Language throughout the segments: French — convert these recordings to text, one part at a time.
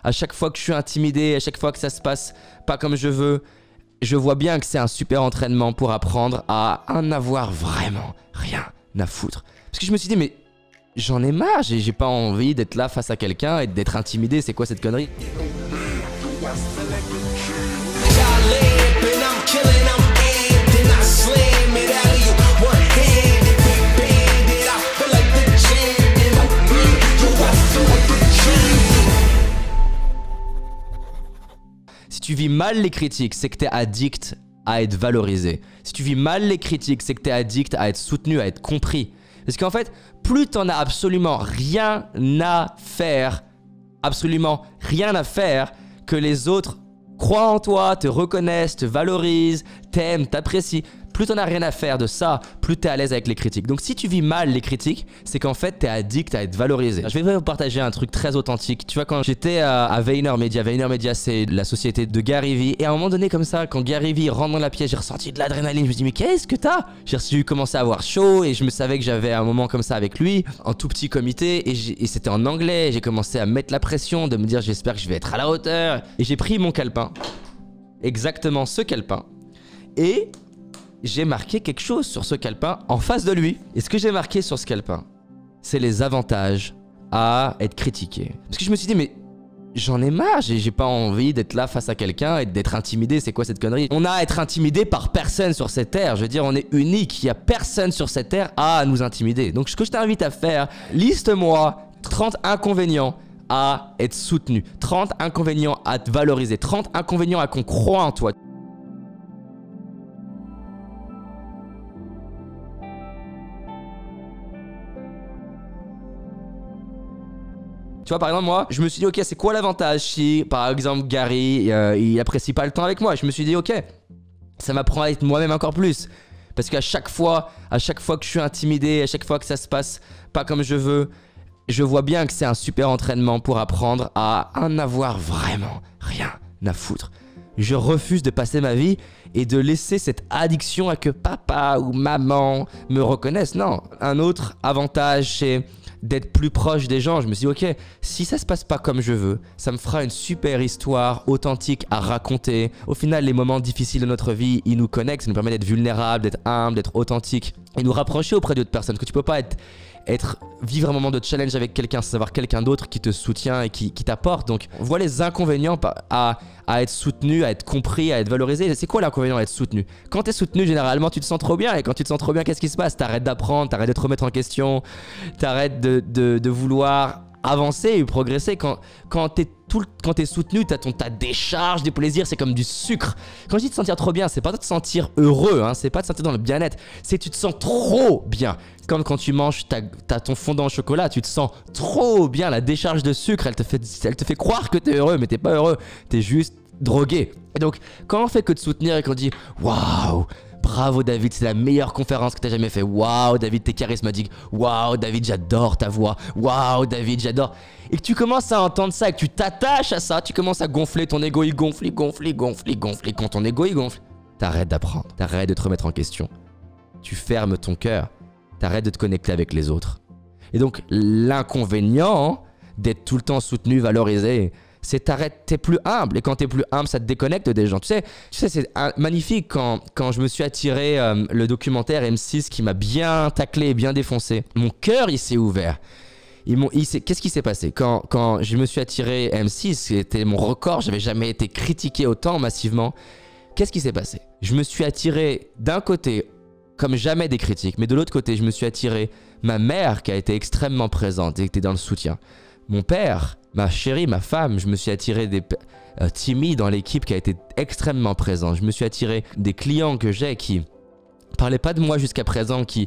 À chaque fois que je suis intimidé, à chaque fois que ça se passe pas comme je veux, je vois bien que c'est un super entraînement pour apprendre à en avoir vraiment rien à foutre. Parce que je me suis dit, mais j'en ai marre, j'ai pas envie d'être là face à quelqu'un et d'être intimidé, c'est quoi cette connerie? Si tu vis mal les critiques, c'est que t'es addict à être valorisé. Si tu vis mal les critiques, c'est que t'es addict à être soutenu, à être compris. Parce qu'en fait, plus t'en as absolument rien à faire, que les autres croient en toi, te reconnaissent, te valorisent, t'aiment, t'apprécient. Plus t'en as rien à faire de ça, plus t'es à l'aise avec les critiques. Donc si tu vis mal les critiques, c'est qu'en fait t'es addict à être valorisé. Je vais vous partager un truc très authentique. Tu vois, quand j'étais à VaynerMedia, VaynerMedia c'est la société de Gary Vee. Et à un moment donné comme ça, quand Gary Vee rentre dans la pièce, j'ai ressenti de l'adrénaline. Je me dis mais qu'est-ce que t'as? J'ai commencé à avoir chaud et je me savais que j'avais un moment comme ça avec lui, en tout petit comité. Et c'était en anglais. J'ai commencé à mettre la pression, de me dire j'espère que je vais être à la hauteur. Et j'ai pris mon calepin, exactement ce calepin. Et j'ai marqué quelque chose sur ce calepin en face de lui. Et ce que j'ai marqué sur ce calepin, c'est les avantages à être critiqué. Parce que je me suis dit, mais j'en ai marre, j'ai pas envie d'être là face à quelqu'un et d'être intimidé, c'est quoi cette connerie? On a à être intimidé par personne sur cette terre, je veux dire, on est unique, il y a personne sur cette terre à nous intimider. Donc ce que je t'invite à faire, liste-moi 30 inconvénients à être soutenu, 30 inconvénients à te valoriser, 30 inconvénients à qu'on croit en toi. Tu vois, par exemple, moi, je me suis dit, ok, c'est quoi l'avantage si, par exemple, Gary, il apprécie pas le temps avec moi? Je me suis dit, ok, ça m'apprend à être moi-même encore plus. Parce qu'à chaque fois que je suis intimidé, à chaque fois que ça se passe pas comme je veux, je vois bien que c'est un super entraînement pour apprendre à en avoir vraiment rien à foutre. Je refuse de passer ma vie et de laisser cette addiction à que papa ou maman me reconnaissent. Non, un autre avantage, c'est d'être plus proche des gens. Je me suis dit, ok, si ça se passe pas comme je veux, ça me fera une super histoire authentique à raconter. Au final, les moments difficiles de notre vie, ils nous connectent, ça nous permet d'être vulnérables, d'être humbles, d'être authentiques et nous rapprocher auprès d'autres personnes. Parce que tu peux pas vivre un moment de challenge avec quelqu'un sans avoir quelqu'un d'autre qui te soutient et qui t'apporte. Donc, on voit les inconvénients à être soutenu, à être compris, à être valorisé. C'est quoi l'inconvénient à être soutenu? Quand tu es soutenu, généralement, tu te sens trop bien. Et quand tu te sens trop bien, qu'est-ce qui se passe? T'arrêtes d'apprendre, t'arrêtes de te remettre en question, t'arrêtes de vouloir avancer et progresser. Quand t'es soutenu, t'as ta décharge des plaisirs, c'est comme du sucre. Quand je dis te sentir trop bien, c'est pas de te sentir heureux, hein, c'est pas de te sentir dans le bien-être, c'est tu te sens trop bien. Comme quand tu manges t'as ton fondant au chocolat, tu te sens trop bien. La décharge de sucre, elle te fait croire que t'es heureux, mais t'es pas heureux, t'es juste drogué. Et donc, quand on fait que de soutenir et qu'on dit waouh, bravo David, c'est la meilleure conférence que tu as jamais fait. Waouh David, t'es charismatique. Waouh David, j'adore ta voix. Waouh David, j'adore. Et que tu commences à entendre ça et que tu t'attaches à ça, tu commences à gonfler, ton ego il gonfle. Et quand ton ego il gonfle, t'arrêtes d'apprendre, t'arrêtes de te remettre en question. Tu fermes ton cœur, t'arrêtes de te connecter avec les autres. Et donc l'inconvénient d'être tout le temps soutenu, valorisé, c'est t'es plus humble. Et quand t'es plus humble, ça te déconnecte des gens. Tu sais c'est magnifique quand je me suis attiré le documentaire M6 qui m'a bien taclé et bien défoncé. Mon cœur, il s'est ouvert. Qu'est-ce qui s'est passé? Quand je me suis attiré M6, c'était mon record. J'avais jamais été critiqué autant massivement. Qu'est-ce qui s'est passé? Je me suis attiré d'un côté comme jamais des critiques, mais de l'autre côté, je me suis attiré ma mère qui a été extrêmement présente et qui était dans le soutien. Mon père, ma chérie, ma femme, je me suis attiré Timmy dans l'équipe qui a été extrêmement présent. Je me suis attiré des clients que j'ai qui parlaient pas de moi jusqu'à présent, qui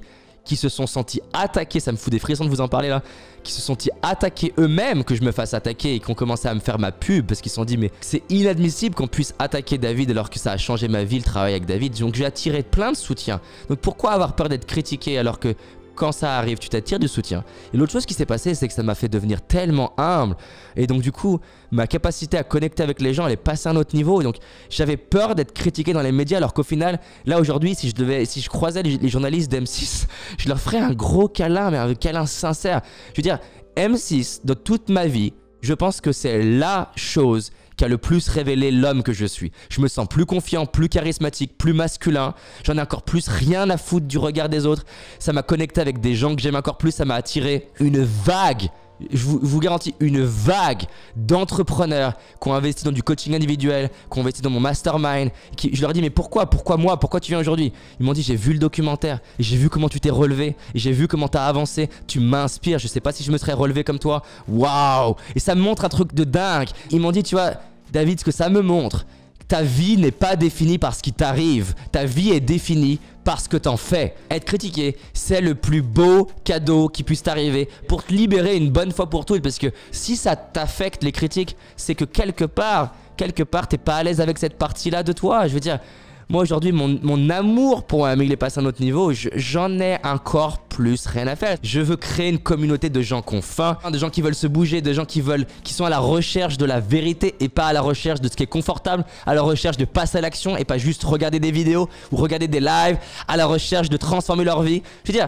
se sont sentis attaqués, ça me fout des frissons de vous en parler là, qui se sont sentis attaqués eux-mêmes, que je me fasse attaquer et qui ont commencé à me faire ma pub parce qu'ils se sont dit mais c'est inadmissible qu'on puisse attaquer David alors que ça a changé ma vie, le travail avec David. Donc j'ai attiré plein de soutien. Donc pourquoi avoir peur d'être critiqué alors que quand ça arrive, tu t'attires du soutien. Et l'autre chose qui s'est passée, c'est que ça m'a fait devenir tellement humble. Et donc du coup, ma capacité à connecter avec les gens, elle est passée à un autre niveau. Et donc j'avais peur d'être critiqué dans les médias, alors qu'au final, là aujourd'hui, si je croisais les journalistes d'M6, je leur ferais un gros câlin, mais un câlin sincère. Je veux dire, M6, de toute ma vie, Je pense que c'est la chose qui a le plus révélé l'homme que je suis. Je me sens plus confiant, plus charismatique, plus masculin. J'en ai encore plus rien à foutre du regard des autres. Ça m'a connecté avec des gens que j'aime encore plus. Ça m'a attiré une vague, je vous garantis, une vague d'entrepreneurs qui ont investi dans du coaching individuel, qui ont investi dans mon mastermind. Je leur ai dit, mais pourquoi moi? Pourquoi tu viens aujourd'hui? Ils m'ont dit, j'ai vu le documentaire, et j'ai vu comment tu t'es relevé, et j'ai vu comment tu as avancé. Tu m'inspires, je sais pas si je me serais relevé comme toi. Waouh! Et ça me montre un truc de dingue. Ils m'ont dit, tu vois, David, ce que ça me montre, ta vie n'est pas définie par ce qui t'arrive. Ta vie est définie par ce que t'en fais. Être critiqué, c'est le plus beau cadeau qui puisse t'arriver pour te libérer une bonne fois pour toutes. Parce que si ça t'affecte les critiques, c'est que quelque part, t'es pas à l'aise avec cette partie-là de toi. Je veux dire, moi aujourd'hui, mon amour pour il est passé à un autre niveau. J'en ai encore plus rien à faire. Je veux créer une communauté de gens qui ont faim, de gens qui veulent se bouger, de gens qui sont à la recherche de la vérité et pas à la recherche de ce qui est confortable, à la recherche de passer à l'action et pas juste regarder des vidéos ou regarder des lives, à la recherche de transformer leur vie. Je veux dire,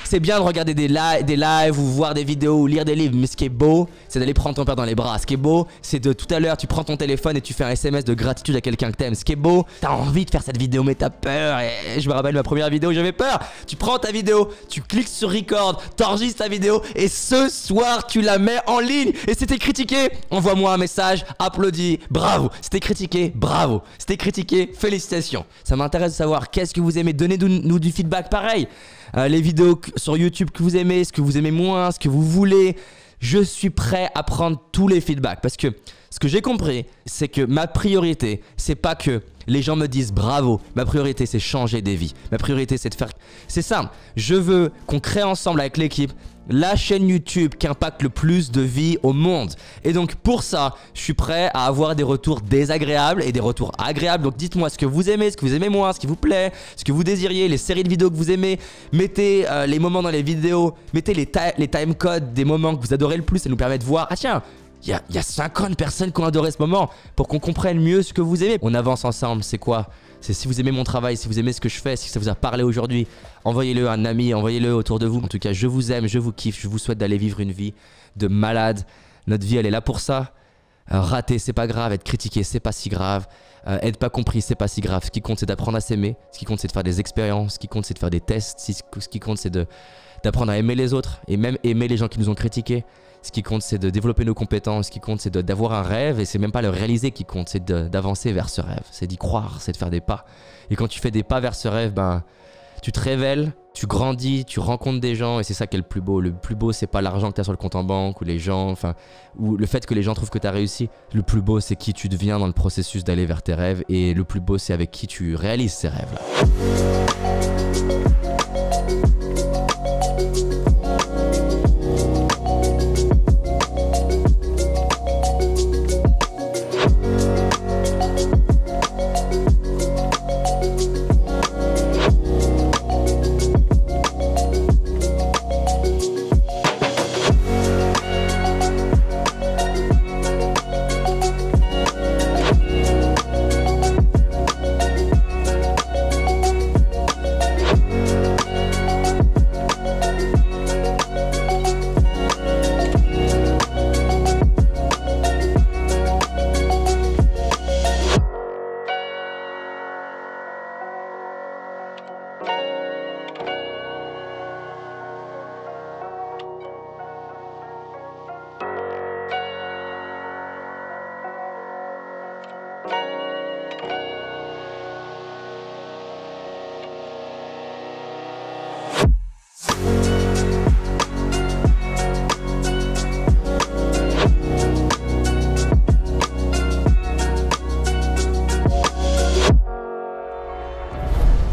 c'est bien de regarder des lives ou voir des vidéos ou lire des livres, mais ce qui est beau, c'est d'aller prendre ton père dans les bras. Ce qui est beau, c'est de tout à l'heure, tu prends ton téléphone et tu fais un SMS de gratitude à quelqu'un que t'aimes. Ce qui est beau, t'as envie de faire cette vidéo, mais t'as peur. Et je me rappelle ma première vidéo, j'avais peur. Tu prends ta vidéo, tu cliques sur record, t'enregistres ta vidéo et ce soir, tu la mets en ligne. Et c'était critiqué, envoie-moi un message, applaudis, bravo. C'était critiqué, bravo. C'était critiqué, félicitations. Ça m'intéresse de savoir qu'est-ce que vous aimez. Donnez-nous du feedback pareil. Les vidéos sur YouTube que vous aimez, ce que vous aimez moins, ce que vous voulez. Je suis prêt à prendre tous les feedbacks parce que ce que j'ai compris, c'est que ma priorité, c'est pas que les gens me disent bravo. Ma priorité, c'est changer des vies. Ma priorité, c'est de faire... C'est simple. Je veux qu'on crée ensemble avec l'équipe la chaîne YouTube qui impacte le plus de vies au monde. Et donc pour ça, je suis prêt à avoir des retours désagréables et des retours agréables. Donc dites-moi ce que vous aimez moins, ce qui vous plaît, ce que vous désiriez, les séries de vidéos que vous aimez. Mettez les moments dans les vidéos, mettez les time codes des moments que vous adorez le plus. Ça nous permet de voir, ah tiens, il y a 50 personnes qui ont adoré ce moment pour qu'on comprenne mieux ce que vous aimez. On avance ensemble, c'est quoi? C'est si vous aimez mon travail, si vous aimez ce que je fais, si ça vous a parlé aujourd'hui, envoyez-le à un ami, envoyez-le autour de vous. En tout cas, je vous aime, je vous kiffe, je vous souhaite d'aller vivre une vie de malade. Notre vie, elle est là pour ça. Rater, c'est pas grave. Être critiqué, c'est pas si grave. Être pas compris, c'est pas si grave. Ce qui compte, c'est d'apprendre à s'aimer. Ce qui compte, c'est de faire des expériences. Ce qui compte, c'est de faire des tests. Ce qui compte, c'est d'apprendre à aimer les autres et même aimer les gens qui nous ont critiqués. Ce qui compte, c'est de développer nos compétences. Ce qui compte, c'est d'avoir un rêve. Et c'est même pas le réaliser qui compte, c'est d'avancer vers ce rêve. C'est d'y croire, c'est de faire des pas. Et quand tu fais des pas vers ce rêve, ben, tu te révèles, tu grandis, tu rencontres des gens. Et c'est ça qui est le plus beau. Le plus beau, c'est pas l'argent que tu as sur le compte en banque ou les gens, enfin, ou le fait que les gens trouvent que tu as réussi. Le plus beau, c'est qui tu deviens dans le processus d'aller vers tes rêves. Et le plus beau, c'est avec qui tu réalises ces rêves-là.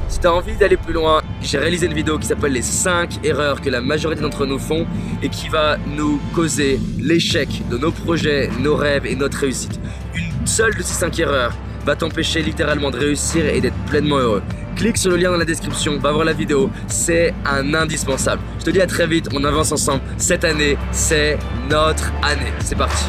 Si t'as envie d'aller plus loin, j'ai réalisé une vidéo qui s'appelle les 5 erreurs que la majorité d'entre nous font et qui va nous causer l'échec de nos projets, nos rêves et notre réussite. Une seule de ces 5 erreurs va t'empêcher littéralement de réussir et d'être pleinement heureux. Clique sur le lien dans la description, va voir la vidéo, c'est un indispensable. Je te dis à très vite, on avance ensemble. Cette année, c'est notre année. C'est parti.